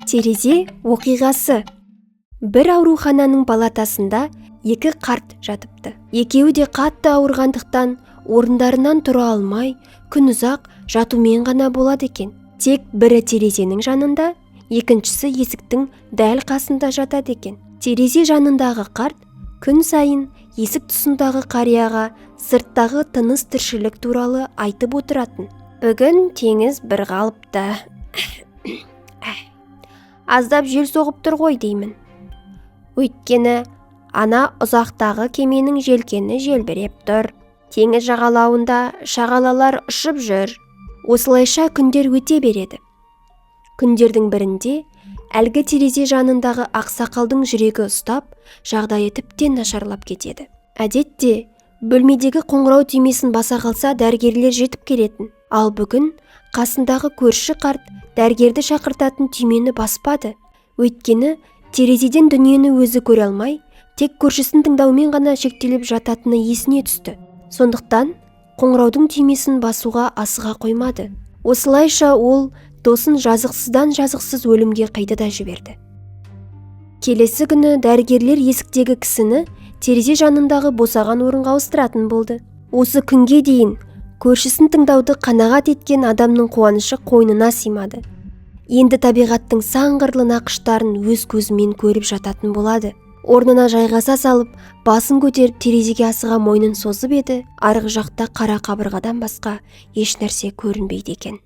Терезе оқиғасы. Бір аурухананың палатасында екі қарт жатыпты. Екеуі де қатты ауырғандықтан орындарынан тұра алмай, күн ұзақ жатумен ғана болады екен. Тек бірі терезенің жанында, екіншісі есіктің дәл қасында жатады екен. Терезе жанындағы қарт күн сайын есік тұсындағы қарияға сырттағы тыныс тіршілік туралы айтып отыратын. Бүгін теңіз бір қалыпты. Аздап жел соғып тұр ғой деймін. Өйткені ана ұзақтағы кеменің желкені желбіреп тұр. Теңіз жағалауында шағалалар ұшып жүр. Осылайша күндер өте береді. Күндердің бірінде әлгі терезе жанындағы ақсақалдың жүрегі ұстап, жағдайы тіптен нашарлап кетеді. Әдетте бөлмедегі қоңырау түймесін баса қалса дәрігерлер жетіп келетін. Ал бүгін қасындағы көрші қарт дәрігерді шақыртатын түймені баспады. Өйткені терезеден дүниені өзі көре алмай, тек көршісін тыңдаумен ғана шектеліп жататыны есіне түсті. Сондықтан қоңыраудың түймесін басуға асыға қоймады. Осылайша ол досын жазықсыздан жазықсыз өлімге қиды да жіберді. Келесі күні дәрігерлер есіктегі кісіні терезе жанындағы босаған орынға ауыстыратын болды. Осы күнге дейін көршісін тыңдауды қанағат еткен адамның қуанышы қойнына сыймады. Енді табиғаттың сан қырлы нақыштарын өз көзімен көріп жататын болады. Орнына жайғаса салып, басын көтеріп терезеге асыға мойнын созып еді, арғы жақта қара қабырғадан басқа еш нәрсе көрінбейді екен.